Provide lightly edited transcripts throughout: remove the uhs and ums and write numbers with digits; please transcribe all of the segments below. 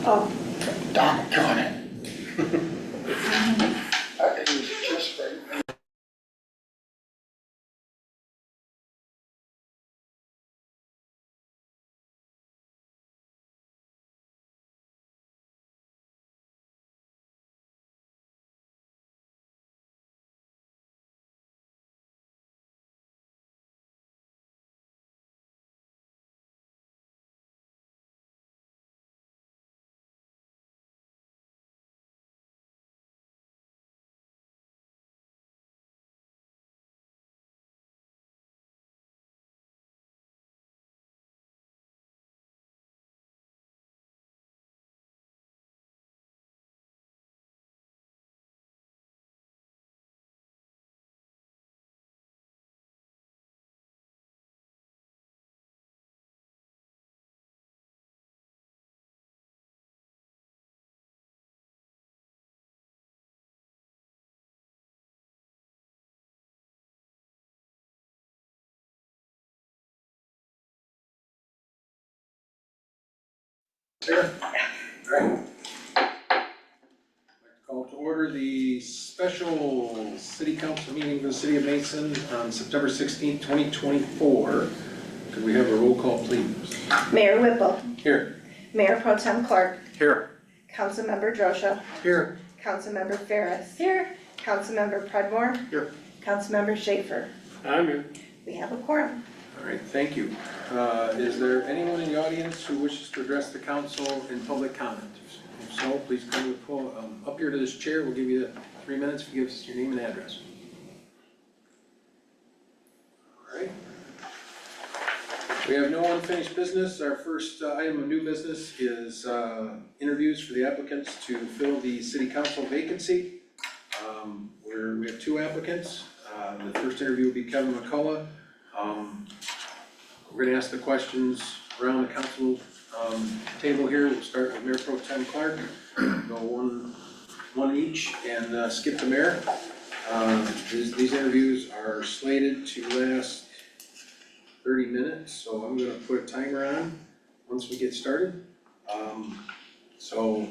Oh, Doggone it. I could use it just right. Sure. All right. Call to order the special city council meeting of the city of Mason on September 16th, 2024. Could we have a roll call, please? Mayor Whipple, Here. Mayor Pro Tem Clark, Here. Councilmember Drosha, Here. Councilmember Ferris. Here. Councilmember Predmore. Here. Councilmember Schaefer. I'm here. We have a quorum. All right, thank you. Is there anyone in the audience who wishes to address the council in public comment? If so, please come up here to this chair. We'll give you 3 minutes if you give us your name and address. All right. We have no unfinished business. Our first item of new business is interviews for the applicants to fill the city council vacancy. We have 2 applicants. The first interview will be Kevin McCullough. We're gonna ask the questions around the council table here. We'll start with Mayor Pro Tem Clark, go one each, and skip the mayor. These interviews are slated to last 30 minutes, so I'm gonna put a timer on once we get started. So,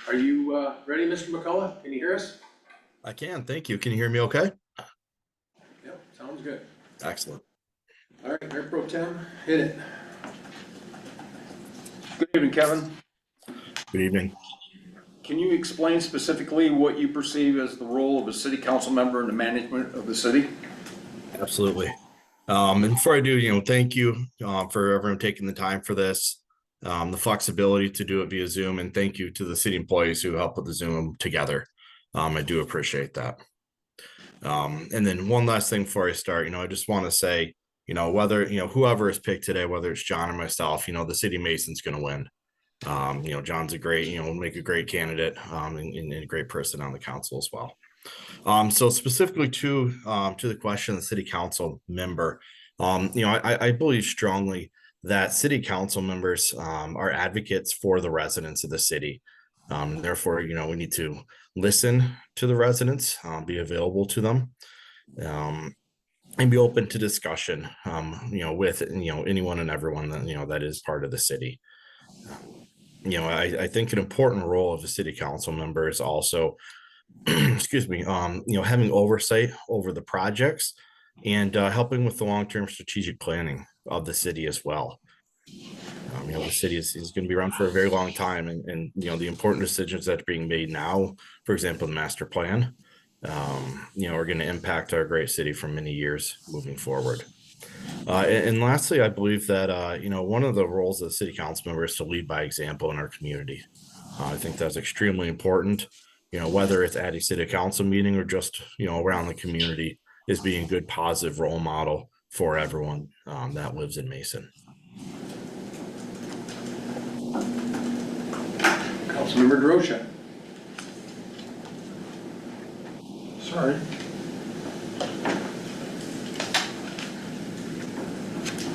are you ready, Mr. McCullough? Can you hear us? I can, thank you. Can you hear me okay? Yep, sounds good. Excellent. All right, Mayor Pro Tem, hit it. Good evening, Kevin. Good evening. Can you explain specifically what you perceive as the role of a city council member in the management of the city? Absolutely. And before I do, thank you for everyone taking the time for this, the flexibility to do it via Zoom, and thank you to the city employees who helped put the Zoom together. I do appreciate that. And then one last thing before I start, I just want to say, whether, whoever is picked today, whether it's John or myself, the city of Mason's going to win. John's a great, make a great candidate and a great person on the council as well. So specifically to the question of the city council member, I believe strongly that city council members are advocates for the residents of the city. Therefore, we need to listen to the residents, be available to them, and be open to discussion, with, anyone and everyone that, that is part of the city. I think an important role of a city council member is also, excuse me, having oversight over the projects and helping with the long-term strategic planning of the city as well. The city is going to be around for a very long time, and the important decisions that are being made now, for example, the master plan, are going to impact our great city for many years moving forward. And lastly, I believe that, one of the roles of the city council member is to lead by example in our community. I think that's extremely important, whether it's at a city council meeting or just, around the community, is being a good, positive role model for everyone that lives in Mason. Councilmember Drosha. Sorry.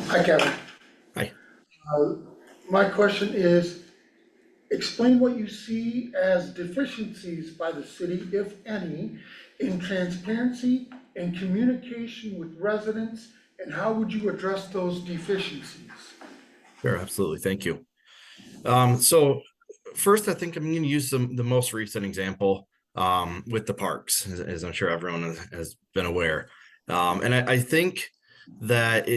Hi, Kevin. Hi. My question is, explain what you see as deficiencies by the city, if any, in transparency and communication with residents, and how would you address those deficiencies? Sure, absolutely. Thank you. So first, I think I'm going to use the most recent example with the parks, as I'm sure everyone has been aware. And I think that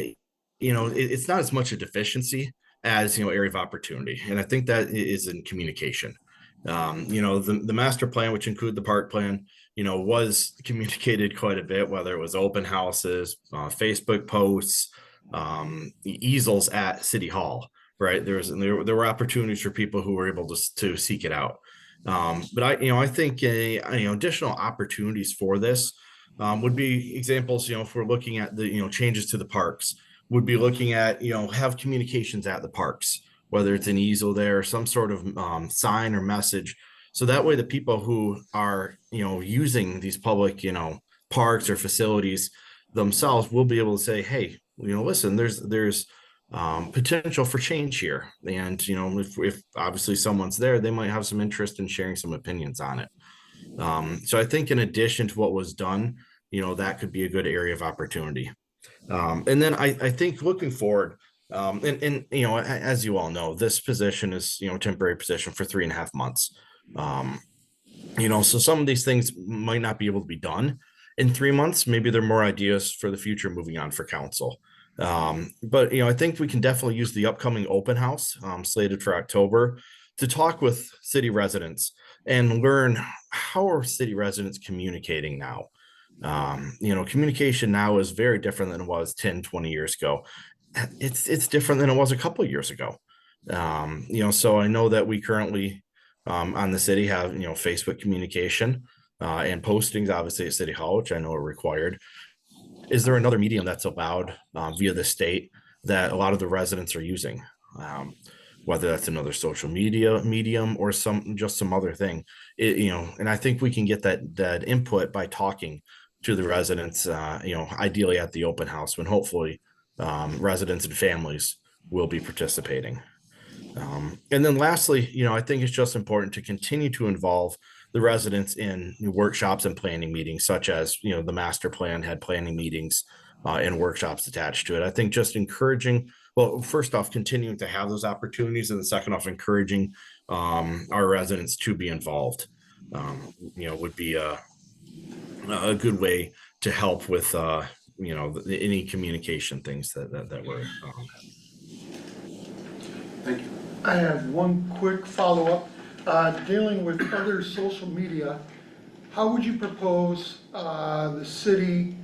it's not as much a deficiency as area of opportunity, and I think that is in communication. The master plan, which include the park plan, was communicated quite a bit, whether it was open houses, Facebook posts, easels at City Hall. Right, there were opportunities for people who were able to seek it out. But I think additional opportunities for this would be examples. If we're looking at the changes to the parks, would be looking at have communications at the parks, whether it's an easel there or some sort of sign or message, so that way the people who are using these public parks or facilities themselves will be able to say, hey, listen, there's potential for change here, and if obviously someone's there, they might have some interest in sharing some opinions on it. So I think in addition to what was done, that could be a good area of opportunity. And then I think looking forward, and as you all know, this position is a temporary position for 3.5 months. So some of these things might not be able to be done in 3 months. Maybe there are more ideas for the future moving on for council. But I think we can definitely use the upcoming open house slated for October to talk with city residents and learn how are city residents communicating now. Communication now is very different than it was 10, 20 years ago. It's different than it was a couple of years ago. So I know that we currently on the city have Facebook communication and postings, obviously at City Hall, which I know are required. Is there another medium that's allowed via the state that a lot of the residents are using? Whether that's another social media medium or some other thing, and I think we can get that input by talking to the residents, ideally at the open house, when hopefully residents and families will be participating. And then lastly, I think it's just important to continue to involve the residents in workshops and planning meetings, such as, the master plan had planning meetings and workshops attached to it. I think just encouraging, well, first off, continuing to have those opportunities, and then second off, encouraging our residents to be involved, would be a good way to help with, any communication things that we're. Thank you. I have one quick follow-up. Dealing with other social media, how would you propose the city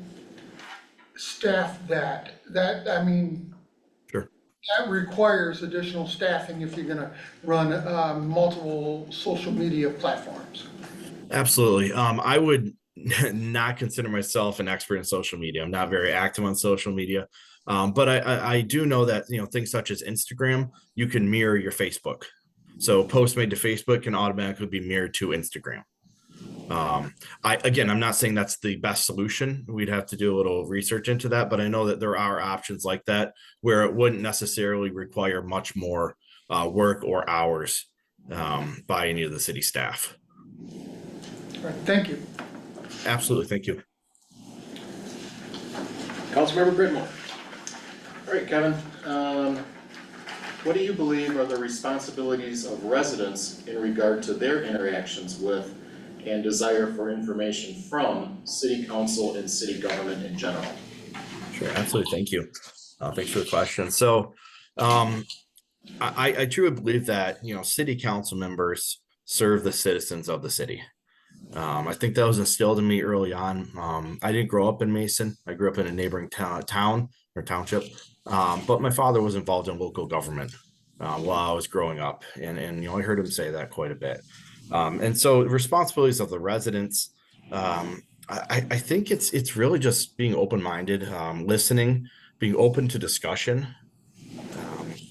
staff that? Sure. That requires additional staffing if you're gonna run multiple social media platforms. Absolutely. I would not consider myself an expert in social media. I'm not very active on social media. But I do know that, things such as Instagram, you can mirror your Facebook. So posts made to Facebook can automatically be mirrored to Instagram. I'm not saying that's the best solution. We'd have to do a little research into that, but I know that there are options like that where it wouldn't necessarily require much more work or hours by any of the city staff. All right, thank you. Absolutely. Thank you. Councilmember Bridmore. All right, Kevin, what do you believe are the responsibilities of residents in regard to their interactions with and desire for information from city council and city government in general? Sure, absolutely. Thank you. Thanks for the question. So I truly believe that, city council members serve the citizens of the city. I think that was instilled in me early on. I didn't grow up in Mason. I grew up in a neighboring town or township. But my father was involved in local government while I was growing up. And I heard him say that quite a bit. And so the responsibilities of the residents, I think it's really just being open-minded, listening, being open to discussion,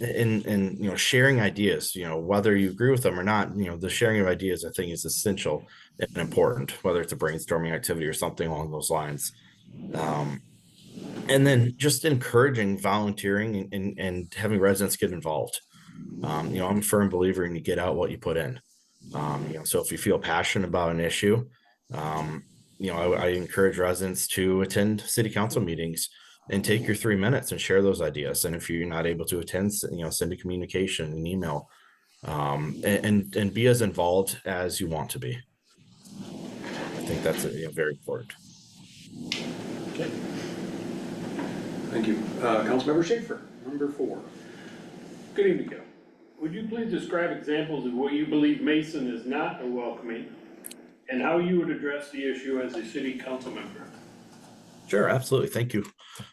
and sharing ideas, whether you agree with them or not. The sharing of ideas, I think, is essential and important, whether it's a brainstorming activity or something along those lines. And then just encouraging volunteering and having residents get involved. I'm a firm believer in you get out what you put in. So if you feel passionate about an issue, I encourage residents to attend city council meetings and take your 3 minutes and share those ideas. And if you're not able to attend, send a communication, an email, and be as involved as you want to be. I think that's very important. Okay. Thank you. Councilmember Schaefer, number 4. Good evening, Kevin. Would you please describe examples of what you believe Mason is not a welcoming and how you would address the issue as a city council member? Sure, absolutely. Thank you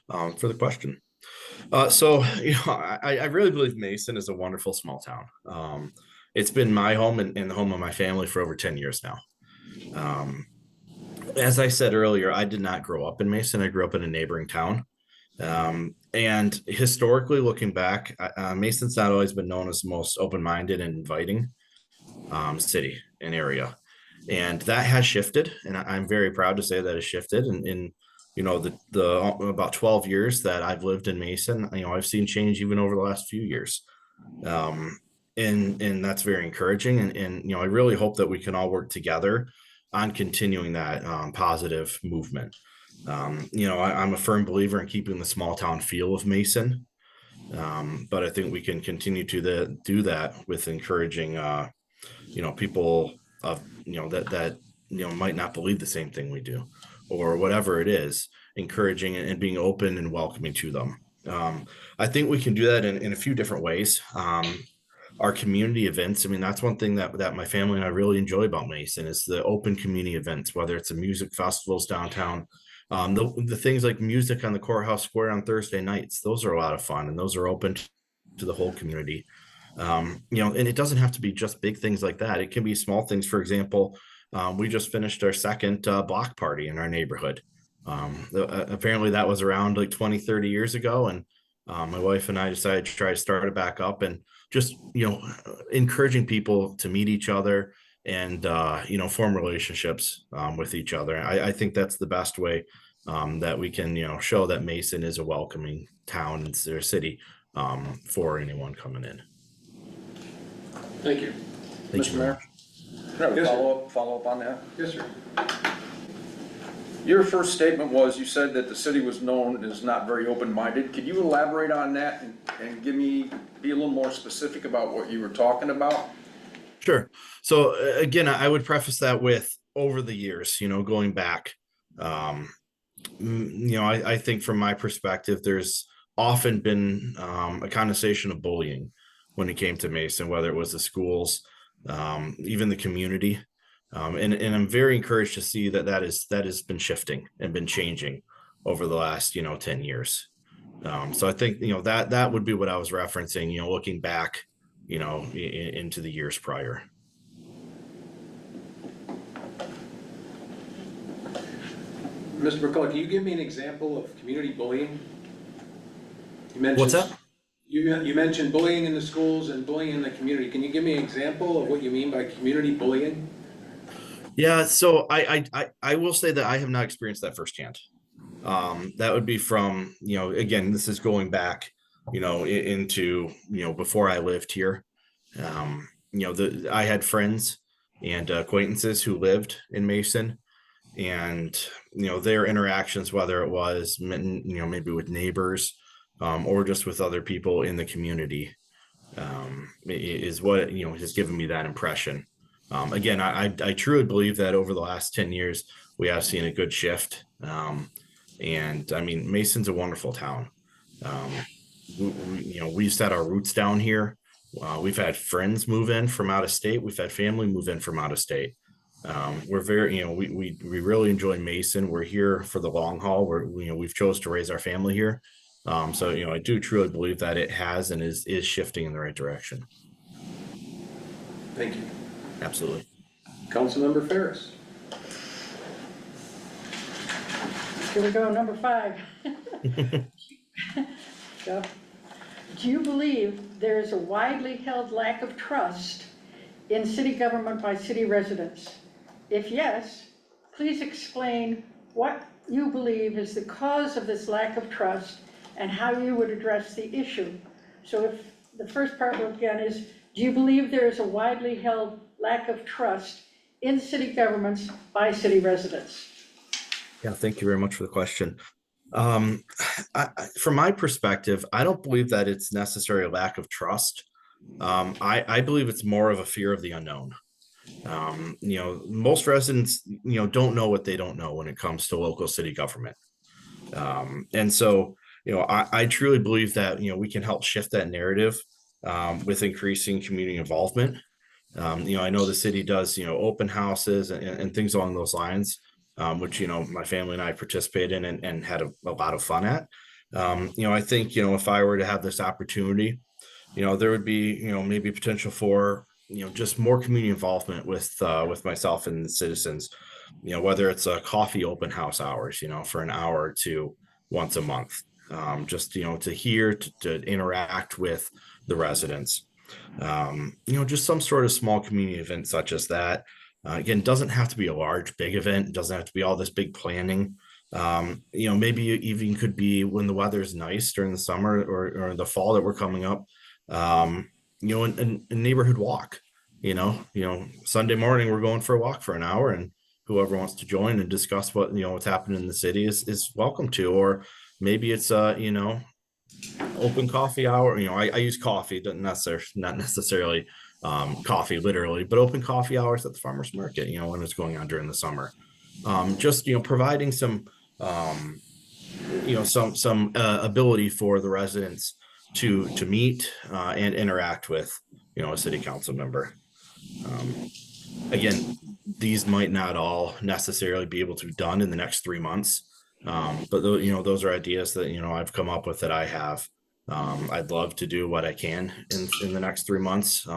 for the question. So, I really believe Mason is a wonderful small town. It's been my home and the home of my family for over 10 years now. As I said earlier, I did not grow up in Mason. I grew up in a neighboring town. And historically, looking back, Mason's not always been known as the most open-minded and inviting city and area. And that has shifted. And I'm very proud to say that it's shifted. And in the about 12 years that I've lived in Mason, I've seen change even over the last few years. And that's very encouraging. And I really hope that we can all work together on continuing that positive movement. I'm a firm believer in keeping the small town feel of Mason. But I think we can continue to do that with encouraging, people of, that might not believe the same thing we do, or whatever it is, encouraging and being open and welcoming to them. I think we can do that in a few different ways. Our community events, that's one thing that my family and I really enjoy about Mason is the open community events, whether it's the music festivals downtown, the things like music on the courthouse square on Thursday nights. Those are a lot of fun, and those are open to the whole community. And it doesn't have to be just big things like that. It can be small things. For example, we just finished our second block party in our neighborhood. Apparently that was around like 20-30 years ago, and my wife and I decided to try to start it back up, and just encouraging people to meet each other and form relationships with each other. I think that's the best way that we can show that Mason is a welcoming town and their city for anyone coming in. Thank you. Thank Mr. you. Mayor? Can I Yes, sir. have a follow-up on that? Yes, sir. Your first statement was, you said that the city was known as not very open-minded. Could you elaborate on that and be a little more specific about what you were talking about? Sure. So again, I would preface that with over the years, going back, I think from my perspective, there's often been a connotation of bullying when it came to Mason, whether it was the schools, even the community. And I'm very encouraged to see that has been shifting and been changing over the last, 10 years. So I think, that would be what I was referencing, looking back, into the years prior. Mr. McCullough, can you give me an example of community bullying? You mentioned, What's that? You mentioned bullying in the schools and bullying in the community. Can you give me an example of what you mean by community bullying? Yeah, so I will say that I have not experienced that firsthand. That would be from, again, this is going back, into, before I lived here. I had friends and acquaintances who lived in Mason, and, their interactions, whether it was, maybe with neighbors, or just with other people in the community, is what, has given me that impression. Again, I truly believe that over the last 10 years, we have seen a good shift. And Mason's a wonderful town. We've set our roots down here. We've had friends move in from out of state. We've had family move in from out of state. We're very, we really enjoy Mason. We're here for the long haul. We've chose to raise our family here. So, I do truly believe that it has and is shifting in the right direction. Thank you. Absolutely. Councilmember Ferris. Here we go, number 5. So, do you believe there is a widely held lack of trust in city government by city residents? If yes, please explain what you believe is the cause of this lack of trust and how you would address the issue. So if the first part again is, do you believe there is a widely held lack of trust in city governments by city residents? Yeah, thank you very much for the question. From my perspective, I don't believe that it's necessarily a lack of trust. I believe it's more of a fear of the unknown. Most residents, don't know what they don't know when it comes to local city government. And so, I truly believe that, we can help shift that narrative with increasing community involvement. I know the city does, open houses and things along those lines, which, my family and I participated in and had a lot of fun at. I think, if I were to have this opportunity, there would be, maybe potential for, just more community involvement with myself and the citizens, whether it's a coffee open house hours, for an hour or two once a month, just, to hear, to interact with the residents, just some sort of small community event such as that. Again, doesn't have to be a large, big event, doesn't have to be all this big planning. Maybe it even could be when the weather is nice during the summer or the fall that we're coming up, a neighborhood walk, Sunday morning, we're going for a walk for an hour, and whoever wants to join and discuss what's happening in the city is welcome to. Or maybe it's open coffee hour. I use coffee, not necessarily coffee literally, but open coffee hours at the farmers market, when it's going on during the summer. Just providing some ability for the residents to meet and interact with a city council member. Again, these might not all necessarily be able to be done in the next 3 months, but those are ideas that I've come up with that I have. I'd love to do what I can in the next 3 months.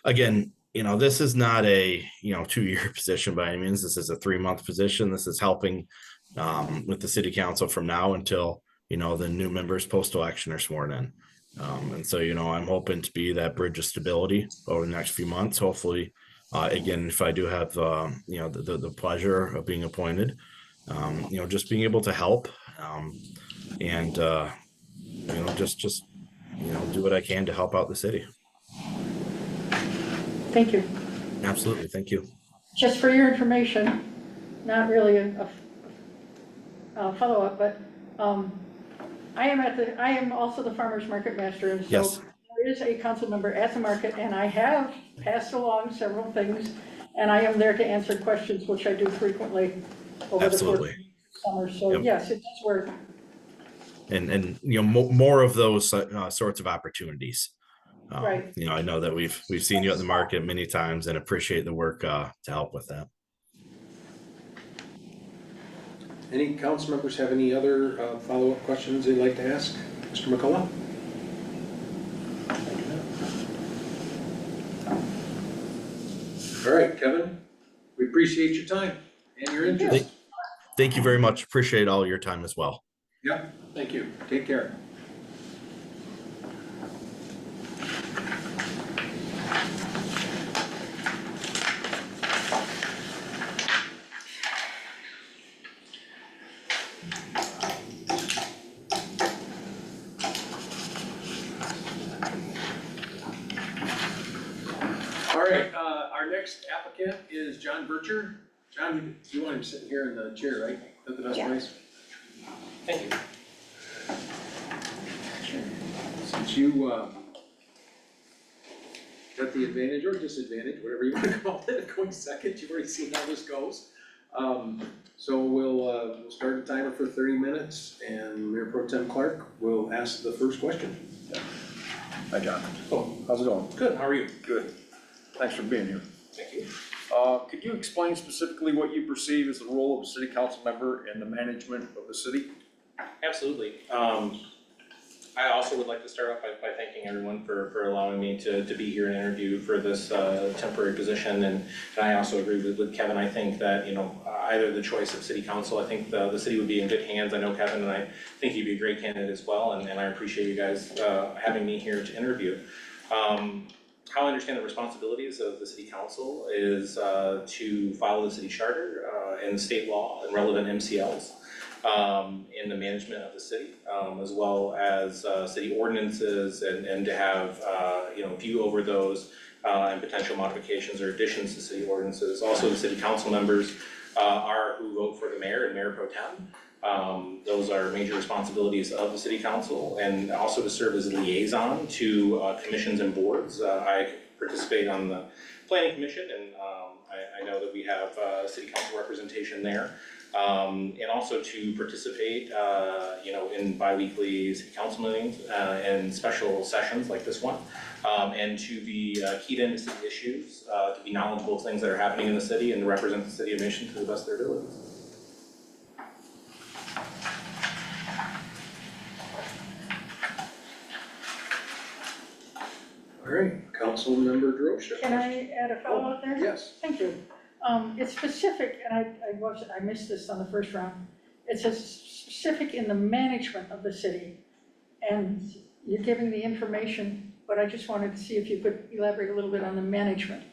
Again, this is not a 2-year position by any means. This is a 3-month position. This is helping with the city council from now until the new members post-election are sworn in. And so I'm hoping to be that bridge of stability over the next few months. Hopefully, again, if I do have the pleasure of being appointed, just being able to help and just do what I can to help out the city. Thank you. Absolutely, thank you. Just for your information, not really a follow-up, but I am also the farmer's market master, and so Yes. there is a council member at the market, and I have passed along several things, and I am there to answer questions, which I do frequently over the course of Absolutely. the summer. So Yep. yes, it does work. And more of those sorts of opportunities. Right. I know that we've seen you at the market many times and appreciate the work to help with that. Any council members have any other follow-up questions they'd like to ask? Mr. McCullough? All right, Kevin, we appreciate your time and your interest. Thank you very much. Appreciate all your time as well. Yep, Thank you. take care. All right, our next applicant is John Bircher. John, you want him sitting here in the chair, right? Is that the best Yeah. place? Thank you. Since you got the advantage or disadvantage, whatever you want to call it, of going second, you've already seen how this goes. So we'll start a timer for 30 minutes and Mayor Pro Tem Clark will ask the first question. Hi, John. Oh, How's it going? good, how are you? Good. Thanks for being here. Thank you. Could you explain specifically what you perceive as the role of a city council member in the management of the city? Absolutely. I also would like to start off by thanking everyone for allowing me to be here and interview for this temporary position. And I also agree with Kevin. I think that, either the choice of city council, I think the city would be in good hands. I know Kevin, and I think he'd be a great candidate as well. And I appreciate you guys having me here to interview. How I understand the responsibilities of the city council is to follow the city charter and state law and relevant MCLs. In the management of the city, as well as city ordinances and to have view over those and potential modifications or additions to city ordinances. Also, the city council members are who vote for the mayor and mayor pro tem. Those are major responsibilities of the city council, and also to serve as a liaison to commissions and boards. I participate on the planning commission, and I know that we have city council representation there. And also to participate, in bi-weekly city council meetings and special sessions like this one, and to be keyed into city issues, to be knowledgeable of things that are happening in the city and to represent the city of Mission to the best of their abilities. All right, Councilmember Droste. Can I add a follow-up there? Yes. Thank you. It's specific, and I missed this on the first round. It says specific in the management of the city. And you're giving the information, but I just wanted to see if you could elaborate a little bit on the management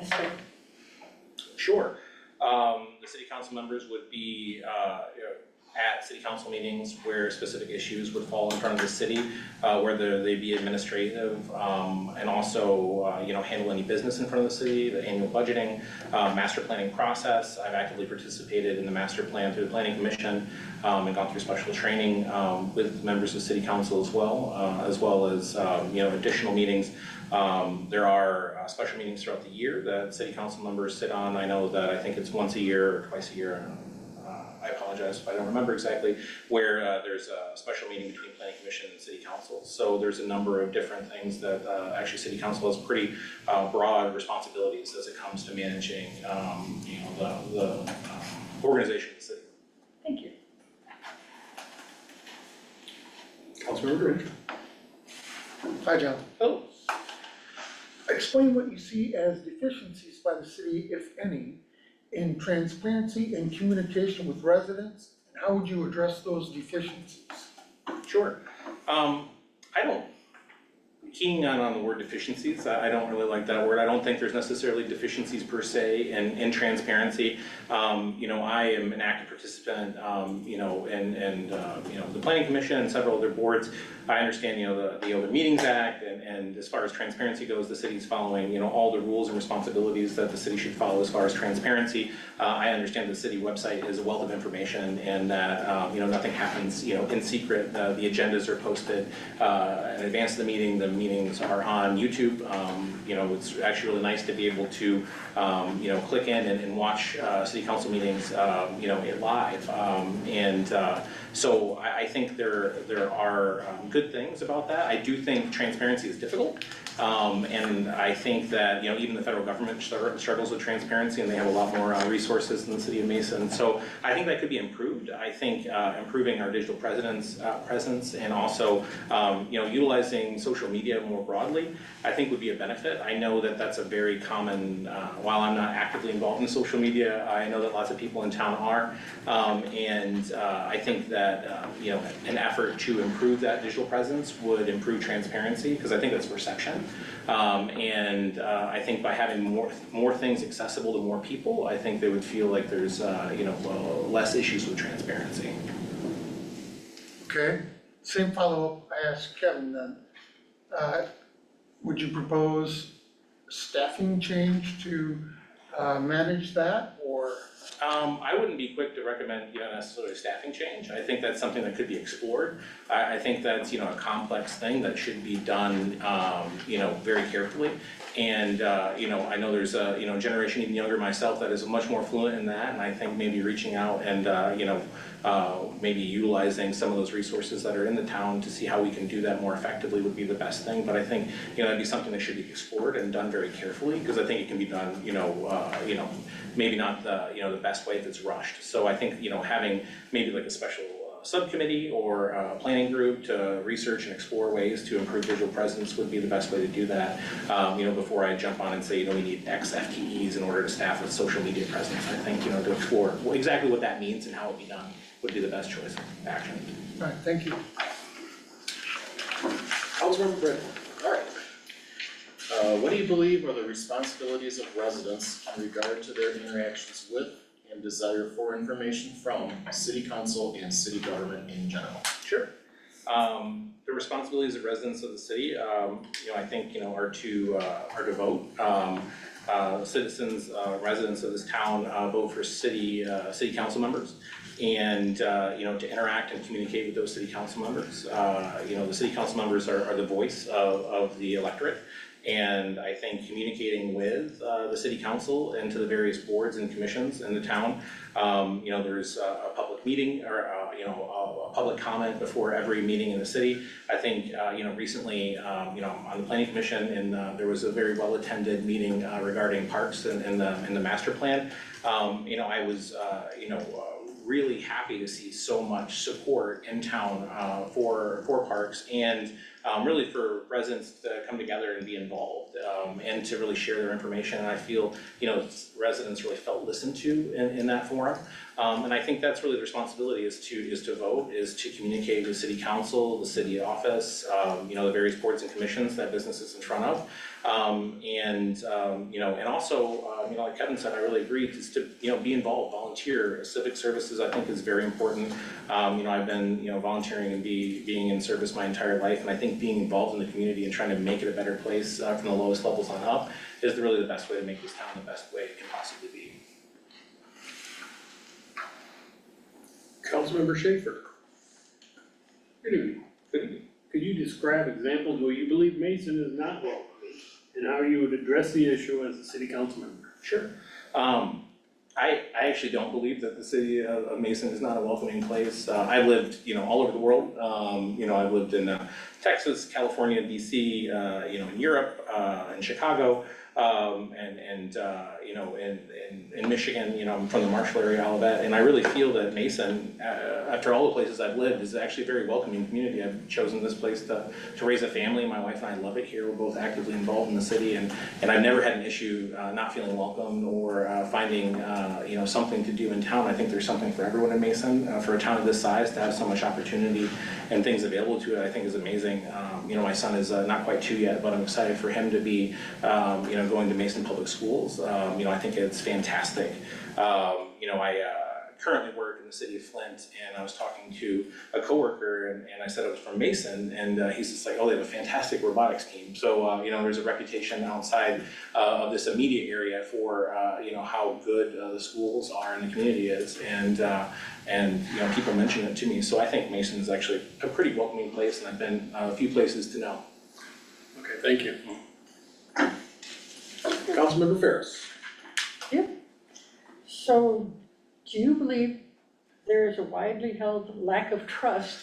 aspect. Sure. The city council members would be, at city council meetings where specific issues would fall in front of the city, whether they be administrative, and also, handle any business in front of the city, the annual budgeting, master planning process. I've actively participated in the master plan through the planning commission, and gone through special training, with members of city council as well as, additional meetings. There are special meetings throughout the year that city council members sit on. I know that I think it's once a year or twice a year. I apologize if I don't remember exactly, where there's a special meeting between planning commission and city council. So there's a number of different things that actually city council has pretty broad responsibilities as it comes to managing, the organization of the city. Thank you. Councilmember Droste. Hi, John. Oh. Explain what you see as deficiencies by the city, if any, in transparency and communication with residents, and how would you address those deficiencies? Sure. I don't, keying on the word deficiencies, I don't really like that word. I don't think there's necessarily deficiencies per se in transparency. I am an active participant, the planning commission and several other boards. I understand, the Open Meetings Act, and as far as transparency goes, the city's following, all the rules and responsibilities that the city should follow as far as transparency. I understand the city website is a wealth of information, and that, nothing happens, in secret. The agendas are posted in advance of the meeting. The meetings are on YouTube. It's actually really nice to be able to, click in and watch city council meetings, live. So I think there are good things about that. I do think transparency is difficult. And I think that, even the federal government struggles with transparency, and they have a lot more resources than the city of Mason. So I think that could be improved. I think improving our digital presence and also, utilizing social media more broadly, I think would be a benefit. I know that that's a very common, while I'm not actively involved in social media, I know that lots of people in town are. I think that, an effort to improve that digital presence would improve transparency, because I think that's perception. I think by having more things accessible to more people, I think they would feel like there's, less issues with transparency. Okay, same follow-up I asked Kevin then. Would you propose staffing change to manage that, or? I wouldn't be quick to recommend, necessarily staffing change. I think that's something that could be explored. I think that's, a complex thing that should be done, very carefully. And, I know there's a, generation even younger myself that is much more fluent in that, and I think maybe reaching out and, maybe utilizing some of those resources that are in the town to see how we can do that more effectively would be the best thing. But I think, that'd be something that should be explored and done very carefully, because I think it can be done, maybe not the best way if it's rushed. So I think, having maybe like a special subcommittee or a planning group to research and explore ways to improve visual presence would be the best way to do that. Before I jump on and say, we need X FTEs in order to staff with social media presence. I think, to explore exactly what that means and how it be done would be the best choice of action. All right, thank you. Councilmember Britton. All right. What do you believe are the responsibilities of residents in regard to their interactions with and desire for information from city council and city government in general? Sure. The responsibilities of residents of the city, I think, are to vote. Citizens, residents of this town vote for city council members. and, to interact and communicate with those city council members. The city council members are the voice of the electorate. And I think communicating with the city council and to the various boards and commissions in the town, there's a public meeting or, a public comment before every meeting in the city. I think, recently, on the planning commission, and there was a very well-attended meeting regarding parks and the master plan. I was, really happy to see so much support in town for parks and really for residents to come together and be involved and to really share their information. And I feel, residents really felt listened to in that forum. And I think that's really the responsibility is to vote, is to communicate with city council, the city office, the various boards and commissions that business is in front of. And also, like Kevin said, I really agree, is to, be involved, volunteer. Civic services, I think, is very important. I've been, volunteering and being in service my entire life, and I think being involved in the community and trying to make it a better place from the lowest levels on up is really the best way to make this town the best way it can possibly be. Councilmember Schaefer. Good evening. Could you describe examples where you believe Mason is not welcoming and how you would address the issue as a city council member? Sure. I actually don't believe that the city of Mason is not a welcoming place. I've lived, all over the world. I've lived in Texas, California, DC, in Europe, in Chicago, in Michigan. I'm from the Marshall area, Olivet, and I really feel that Mason, after all the places I've lived, is actually a very welcoming community. I've chosen this place to raise a family. My wife and I love it here. We're both actively involved in the city, and I've never had an issue not feeling welcome or finding something to do in town. I think there's something for everyone in Mason. For a town of this size to have so much opportunity and things available to it, I think is amazing. My son is not quite 2 yet, but I'm excited for him to be, going to Mason Public Schools. I think it's fantastic. I currently work in the city of Flint, and I was talking to a coworker, and I said I was from Mason, and he's just like, oh, they have a fantastic robotics team. So, there's a reputation outside of this immediate area for, how good the schools are and the community is, and people mention it to me. So I think Mason is actually a pretty welcoming place, and I've been a few places to know. Okay, thank you. Councilmember Ferris. So, do you believe there is a widely held lack of trust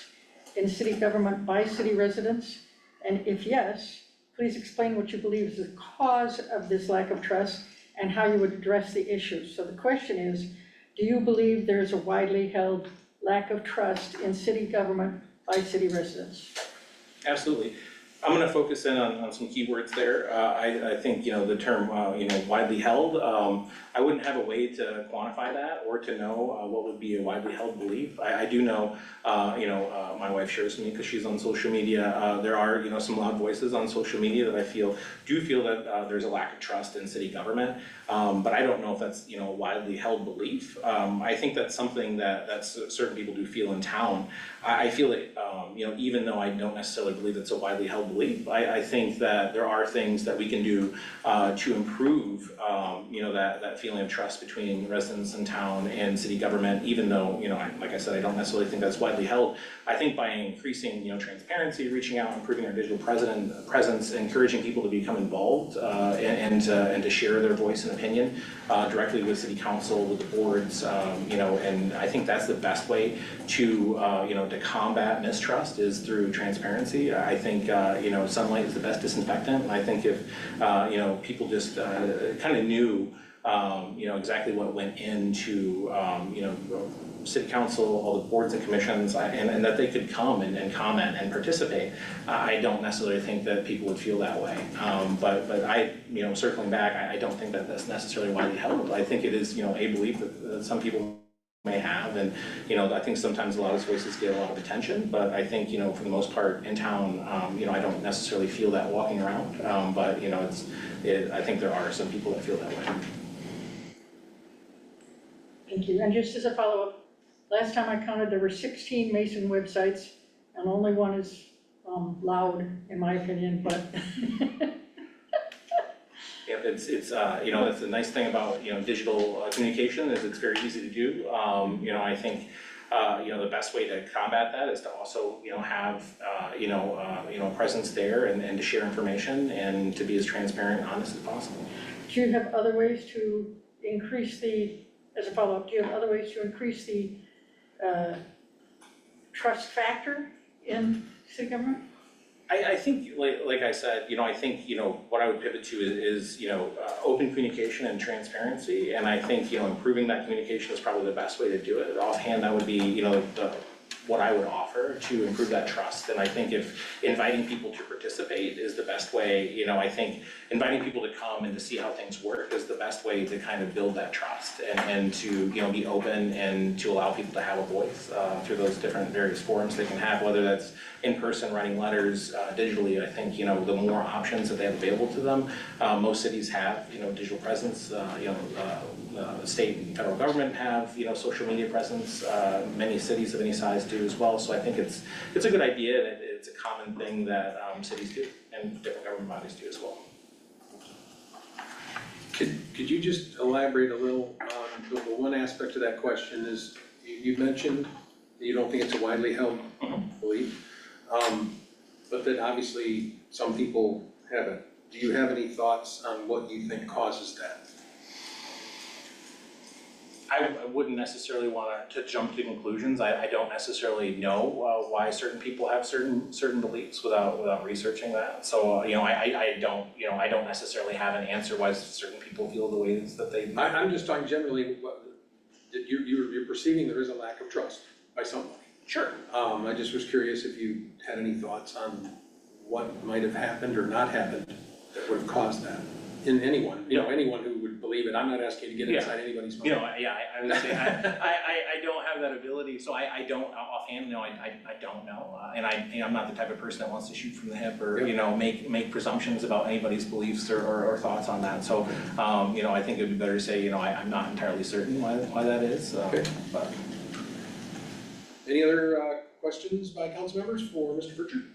in city government by city residents? And if yes, please explain what you believe is the cause of this lack of trust and how you would address the issue. So the question is, do you believe there is a widely held lack of trust in city government by city residents? Absolutely. I'm gonna focus in on some keywords there. I think, the term, widely held, I wouldn't have a way to quantify that or to know what would be a widely held belief. I do know, my wife shares with me because she's on social media. There are, some loud voices on social media that I do feel that there's a lack of trust in city government. But I don't know if that's, a widely held belief. I think that's something that certain people do feel in town. I feel that, even though I don't necessarily believe it's a widely held belief, I think that there are things that we can do to improve, that feeling of trust between residents in town and city government, even though, like I said, I don't necessarily think that's widely held. I think by increasing, transparency, reaching out, improving our digital presence, encouraging people to become involved and to share their voice and opinion directly with city council, with the boards, and I think that's the best way to, to combat mistrust is through transparency. I think, sunlight is the best disinfectant, and I think if, people just kind of knew, exactly what went into, city council, all the boards and commissions, and that they could come and comment and participate. I don't necessarily think that people would feel that way. But I, circling back, I don't think that that's necessarily widely held. I think it is, a belief that some people may have, and I think sometimes a lot of voices get a lot of attention, but I think for the most part in town, I don't necessarily feel that walking around, but I think there are some people that feel that way. Thank you. And just as a follow-up, last time I counted, there were 16 Mason websites, and only one is loud, in my opinion, but Yeah, it's, you know, that's the nice thing about, you know, digital communication is it's very easy to do. You know, I think, you know, the best way to combat that is to also, you know, have, you know, a presence there and to share information and to be as transparent and honest as possible. Do you have other ways to increase as a follow-up, do you have other ways to increase the trust factor in city government? I think, like I said, you know, I think, you know, what I would pivot to is, you know, open communication and transparency. And I think, you know, improving that communication is probably the best way to do it. Offhand, that would be, you know, what I would offer to improve that trust. And I think if inviting people to participate is the best way, you know, I think inviting people to come and to see how things work is the best way to kind of build that trust and to, you know, be open and to allow people to have a voice through those different various forums they can have, whether that's in person, writing letters, digitally. I think, you know, the more options that they have available to them, most cities have, you know, digital presence, you know, the state and federal government have, you know, social media presence, many cities of any size do as well. So I think it's a good idea, and it's a common thing that cities do and different government bodies do as well. Could you just elaborate a little on the one aspect of that question is, you mentioned that you don't think it's a widely held belief, but that obviously some people have it. Do you have any thoughts on what you think causes that? I wouldn't necessarily want to jump to conclusions. I don't necessarily know why certain people have certain beliefs without researching that. So you know, I don't necessarily have an answer why certain people feel the ways that they. I'm just talking generally, that you're perceiving there is a lack of trust by somebody. Sure. I just was curious if you had any thoughts on what might have happened or not happened that would have caused that in anyone, you know, anyone who would believe it. I'm not asking you to get inside anybody's mind. You know, yeah, I would say I don't have that ability, so I don't offhand, no, I don't know. And I'm not the type of person that wants to shoot from the hip or, you know, make presumptions about anybody's beliefs or thoughts on that. So, you know, I think it'd be better to say, you know, I'm not entirely certain why that is, Okay. but. Any other questions by council members for Mr. Pritchard?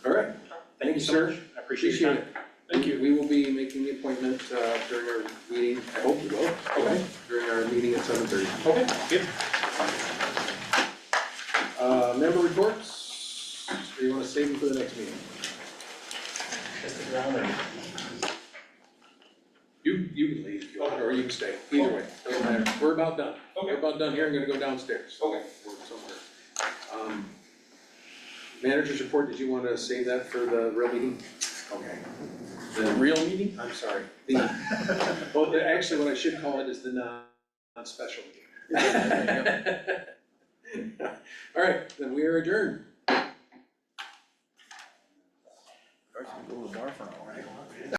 All right. Thank you so much. I appreciate your time. Thank you. We will be making the appointment during our meeting, I hope we will. Okay. During our meeting at 7:30. Okay, good. Member reports, or you want to save them for the next meeting? Just around there. You can leave if you want, or you can stay, either way, doesn't matter. We're about done. We're about done here, I'm gonna go downstairs. Okay. Somewhere. Manager's report, did you want to save that for the real meeting? Okay. The real meeting? I'm sorry. Well, actually, what I should call it is the non-special meeting. All right, then we are adjourned. Go to the bar for an hour.